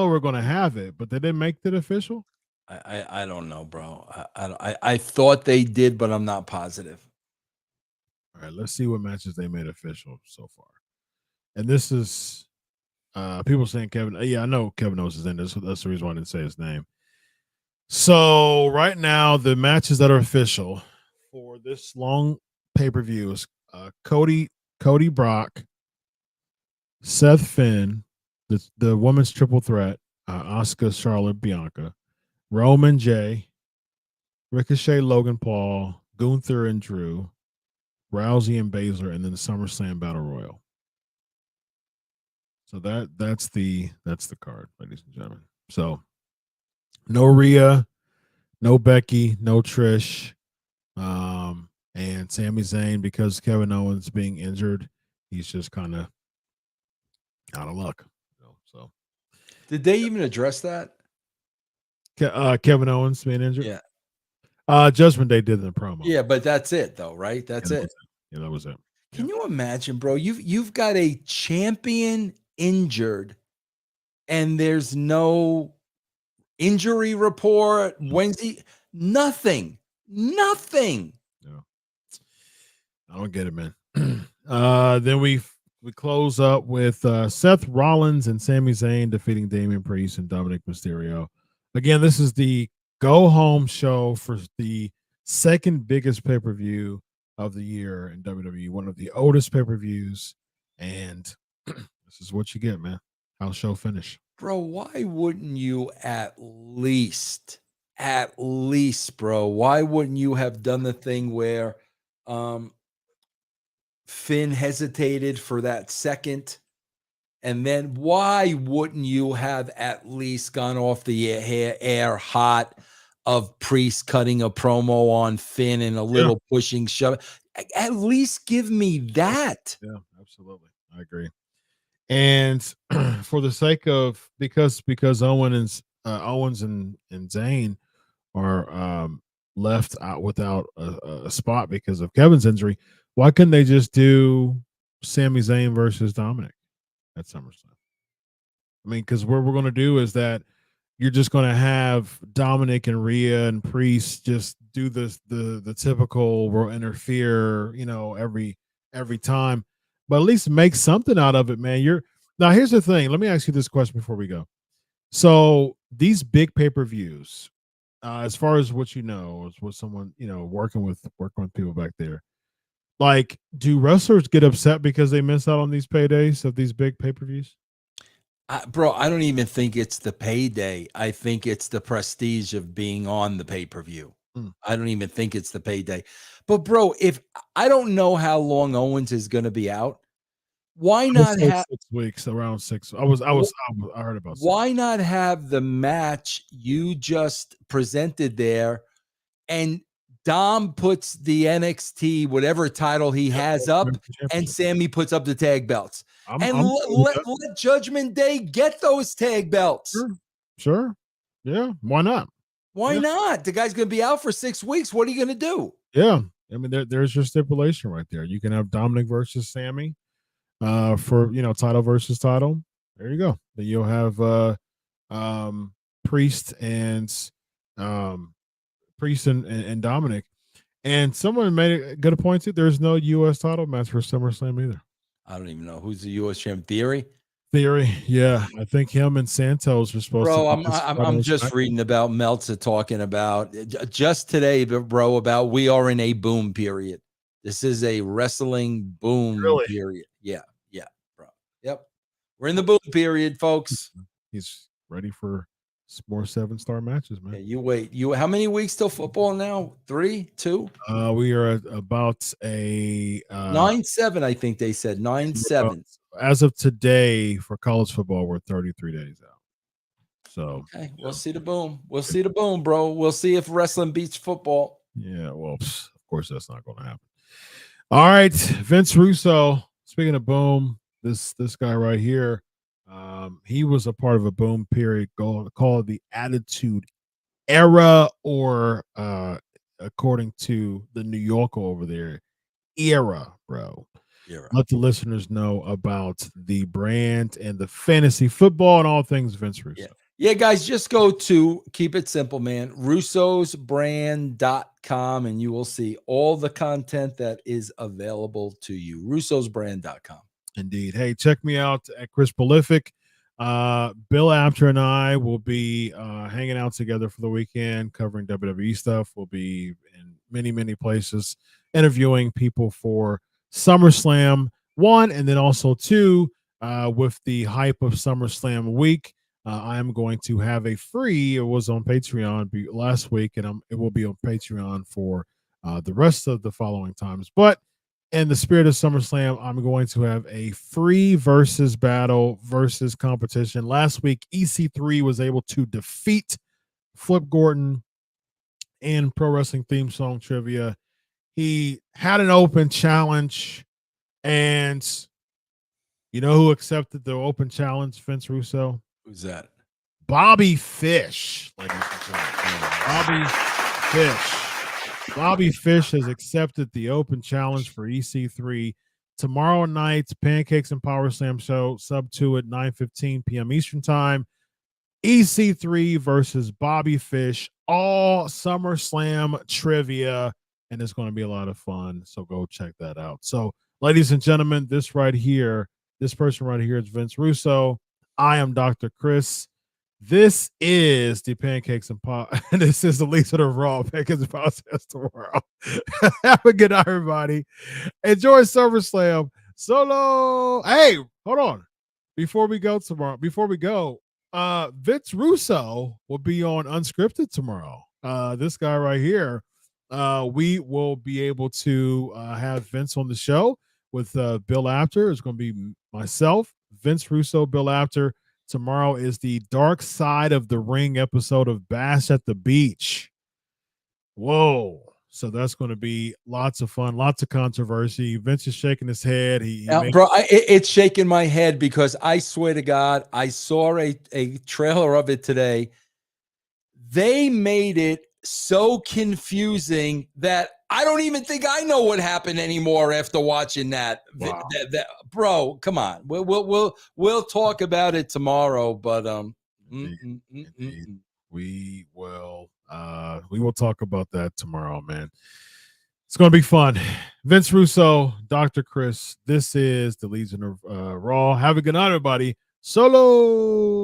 we're going to have it, but did they make it official? I don't know, bro. I thought they did, but I'm not positive. All right, let's see what matches they made official so far. And this is people saying Kevin. Yeah, I know Kevin Owens is in this. That's the reason why I didn't say his name. So right now, the matches that are official for this long pay-per-view is Cody Brock, Seth Finn, the women's triple threat, Asuka, Charlotte, Bianca, Roman J, Ricochet, Logan Paul, Gunther and Drew, Rousey and Baszler, and then the SummerSlam Battle Royal. So that's the card, ladies and gentlemen. So no Rhea, no Becky, no Trish, and Sami Zayn, because Kevin Owens being injured, he's just kind of out of luck. So did they even address that? Kevin Owens being injured? Yeah. Judgment Day did the promo. Yeah, but that's it though, right? That's it. Yeah, that was it. Can you imagine, bro? You've got a champion injured and there's no injury report Wednesday, nothing. Yeah. I don't get it, man. Then we close up with Seth Rollins and Sami Zayn defeating Damian Priest and Dominic Mysterio. Again, this is the go home show for the second biggest pay-per-view of the year in WWE, one of the oldest pay-per-views, and this is what you get, man. House show finish. Bro, why wouldn't you at least, bro, why wouldn't you have done the thing where Finn hesitated for that second? And then why wouldn't you have at least gone off the air hot of Priest cutting a promo on Finn and a little pushing shove? At least give me that. Yeah, absolutely. I agree. And for the sake of because Owens and Zayn are left out without a spot because of Kevin's injury, why couldn't they just do Sami Zayn versus Dominic at SummerSlam? I mean, because what we're going to do is that you're just going to have Dominic and Rhea and Priest just do the typical will interfere, every time, but at least make something out of it, man. Now here's the thing. Let me ask you this question before we go. So these big pay-per-views, as far as what as what someone working with people back there, like, do wrestlers get upset because they miss out on these paydays of these big pay-per-views? Bro, I don't even think it's the payday. I think it's the prestige of being on the pay-per-view. I don't even think it's the payday. But bro, if I don't know how long Owens is going to be out, Why not have 6 weeks? Around 6. I heard about. 6. Why not have the match you just presented there, and Dom puts the NXT whatever title he has up, and Sammy puts up the tag belts, and let Judgment Day get those tag belts. Sure. Yeah. Why not? Why not? The guy's going to be out for 6 weeks. What are you going to do? Yeah. I mean, there's your stipulation right there. You can have Dominic versus Sammy for, title versus title. There you go. Then you'll have Priest and Dominic. And someone made a good point too. There's no U.S. title match for SummerSlam either. I don't even know who's the U.S. champ. Theory, yeah. I think him and Santos are supposed to. I'm just reading about Meltzer talking about just today, bro, about we are in a boom period. This is a wrestling boom period. Yeah, bro. Yep. We're in the boom period, folks. He's ready for more 7-star matches, man. Yeah, you wait. How many weeks till football now? 3, 2? We are at about a 9-7. I think they said 9-7. As of today, for college football, we're 33 days out. So okay, we'll see the boom. We'll see the boom, bro. We'll see if wrestling beats football. Yeah, well, of course that's not going to happen. All right, Vince Russo. Speaking of boom, this guy right here. He was a part of a boom period called the Attitude Era, or according to the New Yorker over there, era, bro. Era. Let the listeners know about the brand and the fantasy football and all things Vince Russo. Yeah, guys, just go to, keep it simple, man, russosbrand.com, and you will see all the content that is available to you. russosbrand.com. Indeed. Hey, check me out at Chris Prolific. Bill Apter and I will be hanging out together for the weekend, covering WWE stuff. We'll be in many, many places, interviewing people for SummerSlam 1, and then also 2, with the hype of SummerSlam week. I am going to have a free, it was on Patreon last week, and it will be on Patreon for the rest of the following times. But in the spirit of SummerSlam, I'm going to have a free versus competition. Last week, EC3 was able to defeat Flip Gordon in Pro Wrestling Theme Song Trivia. He had an open challenge, and you know who accepted the open challenge, Vince Russo? Who's that? Bobby Fish, ladies and gentlemen. Bobby Fish. Bobby Fish has accepted the open challenge for EC3 tomorrow night's Pancakes and Power Slam show, sub 2 at 9:15 p.m. Eastern Time. EC3 versus Bobby Fish, all SummerSlam trivia, and it's going to be a lot of fun. So go check that out. So, ladies and gentlemen, this person right here is Vince Russo. I am Dr. Chris. This is the Pancakes and Pop. This is the least of the Raw Pancakes and Podcast tomorrow. Have a good night, everybody. Enjoy SummerSlam. Solo. Hey, hold on. Before we go, Vince Russo will be on Unscripted tomorrow. This guy right here. We will be able to have Vince on the show with Bill Apter. It's going to be myself, Vince Russo, Bill Apter. Tomorrow is the Dark Side of the Ring episode of Bash at the Beach. Whoa. So that's going to be lots of fun, lots of controversy. Vince is shaking his head. It's shaking my head because I swear to God, I saw a trailer of it today. They made it so confusing that I don't even think I know what happened anymore after watching that. Wow. Bro, come on. We'll talk about it tomorrow, but we will talk about that tomorrow, man. It's going to be fun. Vince Russo, Dr. Chris. This is the Legion of Raw. Have a good night, everybody. Solo.